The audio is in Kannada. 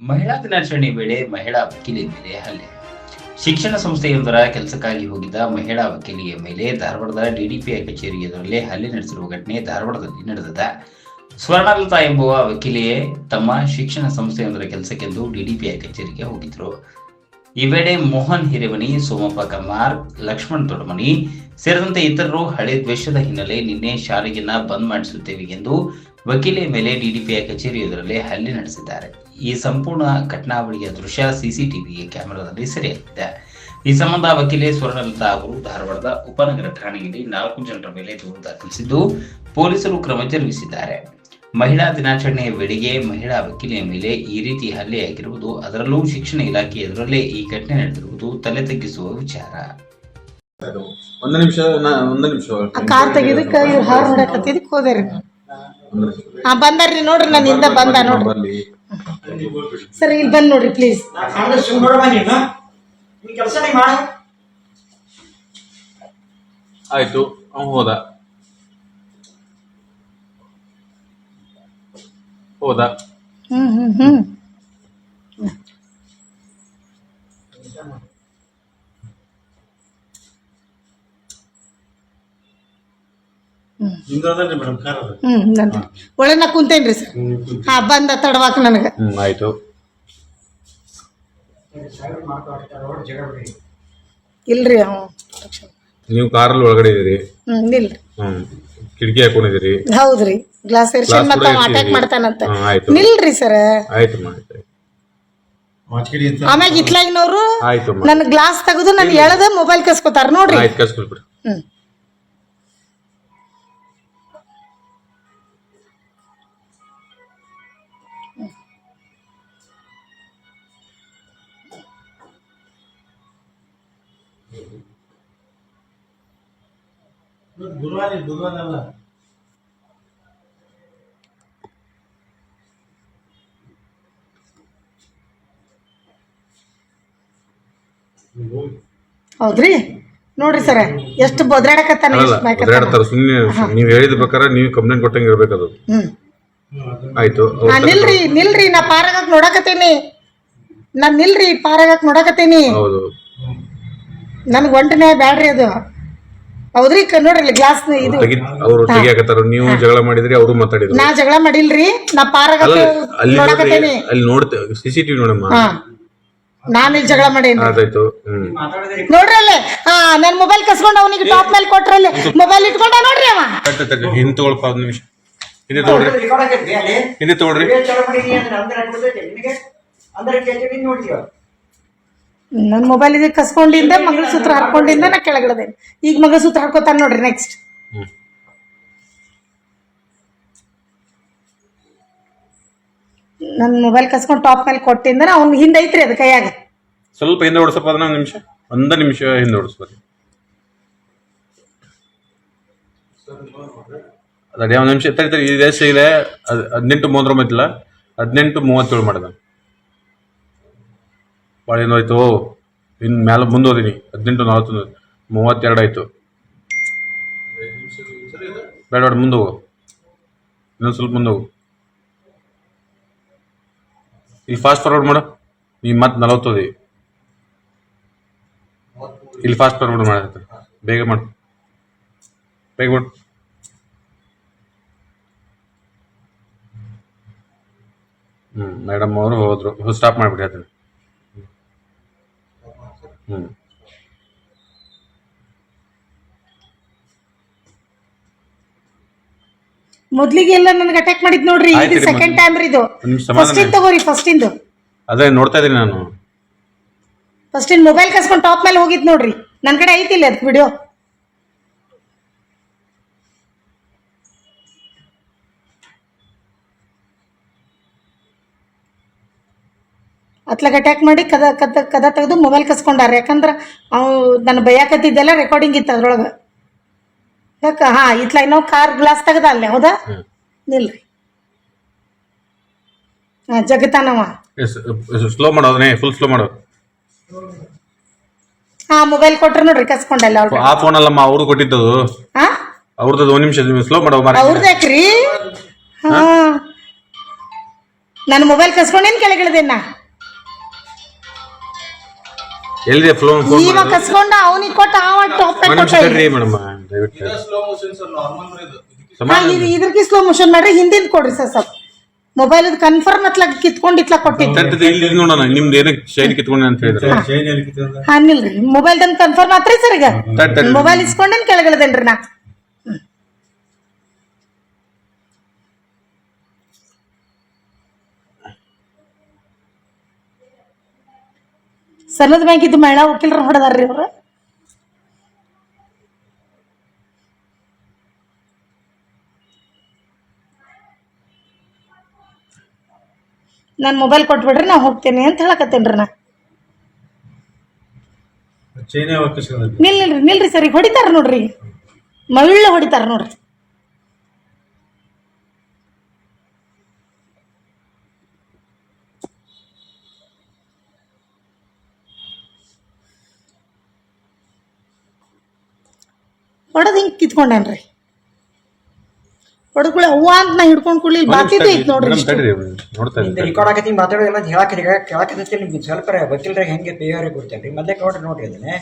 ಮಹಿಳಾ ದಿನಾಚರಣೆ ವೇಳೆ ಮಹಿಳಾ ವಕೀಲೆ ಮೇಲೆ ಹಲ್ಲೆ. ಶಿಕ್ಷಣ ಸಂಸ್ಥೆಯೊಂದರ ಕೆಲಸಕ್ಕಾಗಿ ಹೋಗಿದ್ದ ಮಹಿಳಾ ವಕೀಲಿಯ ಮೇಲೆ ಧಾರವಾಡದ ಡಿಡಿಪಿಐ ಕಚೇರಿ ಎದುರಲ್ಲೇ ಹಲ್ಲೆ ನಡೆಸಿರುವ ಘಟನೆ ಧಾರವಾಡದಲ್ಲಿ ನಡೆದಿದೆ. ಸ್ವರ್ಣಲತಾ ಎಂಬುವ ವಕೀಲೆಯೇ ತಮ್ಮ ಶಿಕ್ಷಣ ಸಂಸ್ಥೆಯೊಂದರ ಕೆಲಸಕ್ಕೆಂದು ಡಿಡಿಪಿಐ ಕಚೇರಿಗೆ ಹೋಗಿದ್ರು. ಈ ವೇಳೆ ಮೋಹನ್ ಹಿರೇಮನಿ, ಸೋಮಪ್ಪ ಕಮ್ಮಾರ್, ಲಕ್ಷ್ಮಣ್ ದೊಡ್ಡಮನಿ ಸೇರಿದಂತೆ ಇತರರು ಹಳೆ ದ್ವೇಷದ ಹಿನ್ನೆಲೆ ನಿನ್ನೆ ಶಾಲೆಯನ್ನ ಬಂದ್ ಮಾಡಿಸುತ್ತೇವೆ ಎಂದು ವಕೀಲೆ ಮೇಲೆ ಡಿಡಿಪಿಐ ಕಚೇರಿ ಎದುರಲ್ಲೇ ಹಲ್ಲೆ ನಡೆಸಿದ್ದಾರೆ. ಈ ಸಂಪೂರ್ಣ ಘಟನಾವಳಿಯ ದೃಶ್ಯ ಸಿಸಿಟಿವಿ ಕ್ಯಾಮೆರಾದಲ್ಲಿ ಸೆರೆಯಾಗಿದೆ. ಈ ಸಂಬಂಧ ವಕೀಲೆ ಸ್ವರ್ಣಲತಾ ಅವರು ಧಾರವಾಡದ ಉಪನಗರ ಠಾಣೆಯಲ್ಲಿ 4 ಜನರ ಮೇಲೆ ದೂರು ದಾಖಲಿಸಿದ್ದು ಪೊಲೀಸರು ಕ್ರಮ ಜರುಗಿಸಿದ್ದಾರೆ. ಮಹಿಳಾ ದಿನಾಚರಣೆಯ ವೇಳೆಗೆ ಮಹಿಳಾ ವಕೀಲೆಯ ಮೇಲೆ ಈ ರೀತಿ ಹಲ್ಲೆಯಾಗಿರುವುದು, ಅದರಲ್ಲೂ ಶಿಕ್ಷಣ ಇಲಾಖೆ ಎದುರಲ್ಲೇ ಈ ಘಟನೆ ನಡೆದಿರುವುದು ತಲೆ ತಗ್ಗಿಸುವ ವಿಚಾರ. ಒಂದು ನಿಮಿಷ ಕಾರ್ ತೆಗಿದಕ್ಕೆ ಇವ್ರು ಹಾರ್ ಹೊಡಕತ್ತಿದ್ದಕ್ಕೆ ಹೋದ್ರಿ. ಬಂದಾರ್ರಿ ನೋಡ್ರಿ, ನನ್ನ ಹಿಂದ ಬಂದ ನೋಡ್ರಿ. ಸರ್ ಇಲ್ಲಿ ಬಂದ್ ನೋಡ್ರಿ ಪ್ಲೀಸ್. ಆಯ್ತು, ಹೋದ ಒಳನ ಕುಂತೇನ್ರಿ ಸರ್. ಬಂದ ತಡವಾಕ ನನಗ. ಆಯ್ತು. ಇಲ್ರಿ ನೀವು ಕಾರಲ್ಲಿ ಒಳಗಡೆ ಇದೀರಿ. ಇಲ್ರಿ. ಕಿಟಕಿ ಹಾಕೊಂಡಿದ್ದೀರಿ. ಹೌದ್ರಿ, ಗ್ಲಾಸ್ ಏರ್ಷನ್ ಮತ್ತ ಅಟ್ಯಾಕ್ ಮಾಡ್ತಾನಂತ. ನಿಲ್ರಿ ಸರ್. ಆಯ್ತು. ಆಮ್ಯಾಗ ಇತ್ಲಾಗಿನವ್ರು ನನ್ ಗ್ಲಾಸ್ ತೆಗೆದು ನನ್ ಎಳದ ಮೊಬೈಲ್ ಕಸ್ಕೊತಾರ ನೋಡ್ರಿ. ಆಯ್ತು, ಕಸ್ಕೊಳ್ಬಿಡ್ರಿ. ಬುಧವಾರ ಹೌದ್ರಿ, ನೋಡ್ರಿ ಸರ್ ಎಷ್ಟು ಬೊದ್ರಾಡಕತ್ತಾನ. ನೀವ್ ಹೇಳಿದ ಪ್ರಕಾರ ನೀವು ಕಂಪ್ಲೇಂಟ್ ಕೊಟ್ಟಂಗ ಇರ್ಬೇಕದು. ಆಯ್ತು, ನಿಲ್ರಿ ನಾ ಪಾರಾಗಕ್ ನೋಡಕತ್ತೀನಿ. ನಾನ್ ನಿಲ್ರಿ ಪಾರಾಗಕ್ ನೋಡಕತ್ತೀನಿ. ಹೌದು, ನನ್ಗ ಒಂಟನೆ ಬ್ಯಾಡ್ರಿ ಅದು. ಹೌದ್ರಿ, ನೋಡ್ರಿ ಗ್ಲಾಸ್ ಇದು ಅವರು ತೆಗಿಯಾಕತ್ತಾರ. ನೀವು ಜಗಳ ಮಾಡಿದ್ರಿ, ಅವರು ಮಾತಾಡಿದ್ರು. ನಾ ಜಗಳ ಮಾಡಿಲ್ರಿ, ನಾ ಪಾರಾಗಕ್ ನೋಡಕತ್ತೀನಿ. ಅಲ್ಲಿ ನೋಡ್ತೇವೆ ಸಿಸಿಟಿವಿ ನೋಡಮ್ಮ. ನಾನು ಇಲ್ಲಿ ಜಗಳ ಮಾಡೇನಿ. ಅದಾಯ್ತು. ನೋಡ್ರಿ ಅಲ್ಲೇ ನನ್ ಮೊಬೈಲ್ ಕಸ್ಕೊಂಡ್ ಅವನಿಗೆ ಟಾಪ್ ಮೇಲೆ ಕೊಟ್ರಲ್ಲಿ ಮೊಬೈಲ್ ಇಟ್ಕೊಂಡ ನೋಡ್ರಿ ಅವ. ಹಿಂದ್ ತಗೊಳ್ಪ, 1 ನಿಮಿಷ ಹಿಂದೆ ತಗೊಳ್ರಿ. ನನ್ ಮೊಬೈಲ್ ಇದಕ್ಕೆ ಕಸ್ಕೊಂಡಿಂದ ಮಂಗಲಸೂತ್ರ ಹಾಕೊಂಡಿಂದ ನಾ ಕೆಳಗಿಡದೇನೆ. ಈಗ ಮಂಗಲಸೂತ್ರ ಹಾಕೋತಾನ ನೋಡ್ರಿ. ನೆಕ್ಸ್ಟ್ ನನ್ ಮೊಬೈಲ್ ಕಸ್ಕೊಂಡ್ ಟಾಪ್ ಮೇಲೆ ಕೊಟ್ಟಿಂದ ಅವ್ನ ಹಿಂದೆ ಐತ್ರಿ ಅದ ಕೈಯಾಗ. ಸ್ವಲ್ಪ ಹಿಂದೆ ಓಡಿಸಪ್ಪ, ಅದನ್ನ 1 ನಿಮಿಷ ಹಿಂದೆ ಓಡಿಸ್ಬೋದು. ಅದೇ 1 ನಿಮಿಷ ತಡಿ. ಇದೆ 18:39 ಇಲ್ಲ, 18:37 ಮಾಡಿದ. ಭಾಳ ಏನೋಯ್ತು, ಇನ್ನು ಮ್ಯಾಲ ಮುಂದೋದಿನಿ. 18:41 32 ಆಯ್ತು. ಬೇಡ, ಮುಂದೆ ಹೋಗು. ಇನ್ನೊಂದು ಸ್ವಲ್ಪ ಮುಂದೆ ಹೋಗು. ಇಲ್ಲಿ ಫಾಸ್ಟ್ ಫಾರ್ವರ್ಡ್ ಮಾಡು. ನೀವು ಮತ್ತೆ 40 ಇಲ್ಲಿ ಫಾಸ್ಟ್ ಫಾರ್ವರ್ಡ್ ಮಾಡತ್ತೆ. ಬೇಗ ಮಾಡು. ಮೇಡಮ್ ಅವರು ಹೋದ್ರು. ಸ್ಟಾಪ್ ಮಾಡಿಬಿಡಿ ಅದನ್ನ. ಮೊದ್ಲಿಗೆ ಎಲ್ಲ ನನ್ಗೆ ಅಟ್ಯಾಕ್ ಮಾಡಿದ್ ನೋಡ್ರಿ. ಇದು ಸೆಕೆಂಡ್ ಟೈಮ್ ರೀ. ಇದು ಫಸ್ಟ್ ತಗೋರಿ. ಫಸ್ಟ್ ಇಂದು ಅದೇ ನೋಡ್ತಾ ಇದೀನಿ ನಾನು. ಫಸ್ಟ್ ಇನ್ ಮೊಬೈಲ್ ಕಸ್ಕೊಂಡ್ ಟಾಪ್ ಮೇಲೆ ಹೋಗಿದ್ ನೋಡ್ರಿ. ನನ್ ಕಡೆ ಐತಿಲ್ಲ ಅದ್ ವಿಡಿಯೋ. ಅತ್ಲಾಗ ಅಟ್ಯಾಕ್ ಮಾಡಿ ಕದ ತೆಗೆದು ಮೊಬೈಲ್ ಕಸ್ಕೊಂಡಾರ. ಯಾಕಂದ್ರ ಅವ್ ನನ್ನ ಬೈಯಾಕತ್ತಿದ್ದೆಲ್ಲ ರೆಕಾರ್ಡಿಂಗ್ ಇತ್ತು ಅದ್ರೊಳಗ. ಯಾಕ ಇತ್ಲ ಇನ್ನೋ ಕಾರ್ ಗ್ಲಾಸ್ ತೆಗದ ಅಲ್ಲೇ. ಹೌದಾ? ನಿಲ್ರಿ. ಜಗತಾನವ ಸ್ಲೋ ಮಾಡೋದನ್ನೇ, ಫುಲ್ ಸ್ಲೋ ಮಾಡು. ಮೊಬೈಲ್ ಕೊಟ್ರ ನೋಡ್ರಿ ಕಸ್ಕೊಂಡಲ್ಲ. ಆ ಫೋನ್ ಅಲ್ಲಮ್ಮ, ಅವ್ರು ಕೊಟ್ಟಿದ್ದದು. ಅವ್ರದ್ದು 1 ನಿಮಿಷ ಸ್ಲೋ ಮಾಡೋ. ಅವ್ರದ್ಯಾಕ್ರಿ? ನನ್ನ ಮೊಬೈಲ್ ಕಸ್ಕೊಂಡೇನ್ ಕೆಳಗಿಳ್ದೇನ ಎಲ್ಲಿದೆ ಫೋನ್ ಇವ ಕಸ್ಕೊಂಡ ಅವನಿಗೆ ಕೊಟ್ಟ ಅವ ಟಾಪ್ ಕೊಟ್ಟ ಮೇಡಮ್ ದಯವಿಟ್ಟು ಇದ್ರಕ್ಕೆ ಸ್ಲೋ ಮೋಷನ್ ಮಾಡ್ರಿ ಹಿಂದಿಂದ ಕೊಡ್ರಿ ಸರ್ ಸ್ವಲ್ಪ ಮೊಬೈಲ್ ಕನ್ಫರ್ಮ್ ಅತ್ಲಾಗ ಕಿತ್ಕೊಂಡು ಇತ್ಲಾಗ ಕೊಟ್ಟಿದ್ದು ಇಲ್ಲಿ ನೋಡೋಣ ನಿಮ್ದು ಏನಕ್ಕೆ ಶೈನ್ ಕಿತ್ಕೊಂಡೆ ಅಂತ ಹೇಳಿದ್ರೆ ಹಾ ನಿಲ್ರಿ ಮೊಬೈಲ್ ದನ್ ಕನ್ಫರ್ಮ್ ಆತ್ರಿ ಸರ್ ಈಗ ಮೊಬೈಲ್ ಇಸ್ಕೊಂಡೇನ್ ಕೆಳಗಿಳ್ದೇನ್ರಿ ನಾ ಸನ್ನದ ಬ್ಯಾಂಕ್ ಇದ್ದು ಮಹಿಳಾ ವಕೀಲರು ಹೊಡೆದಾರ್ರಿ ಅವ್ರು ನಾನು ಮೊಬೈಲ್ ಕೊಟ್ಬಿಡ್ರಿ ನಾ ಹೋಗ್ತೇನೆ ಅಂತ ಹೇಳಕತ್ತೇನ್ರಿ ನಾ ನಿಲ್ರಿ ಸರ್ ಈಗ ಹೊಡಿತಾರ ನೋಡ್ರಿ ಮಳ್ಳ ಹೊಡಿತಾರ ನೋಡ್ರಿ ಹೊಡೆದ್ ಹಿಂಗ್ ಕಿತ್ಕೊಂಡೇನ್ರಿ ಹೊಡೆದ್ಕೊಳ್ಳಿ ಅವ್ವ ಅಂತ ನಾ ಹಿಡ್ಕೊಂಡ್ ಕೂಡಲಿ ಬಾತಿದ್ದು ಐತ್ ನೋಡ್ರಿ ಇಷ್ಟು. ನೋಡ್ತಾ ಇದ್ದೀನಿ ರೆಕಾರ್ಡ್ ಆಗತ್ತೀನಿ ಮಾತಾಡೋದು ಮತ್ತೆ ಹೇಳಕ್ಕೆ ಕೇಳಕ್ಕೆ ನಿಮ್ಗೆ ಸ್ವಲ್ಪ ವಕೀಲರಿಗೆ ಹೆಂಗೆ ಬಿಹೇವಿಯರ್ ಕೊಡ್ತೇನೆ ರೀ ಮೊದಲೇ ನೋಡ್ರಿ ಅದನ್ನೇ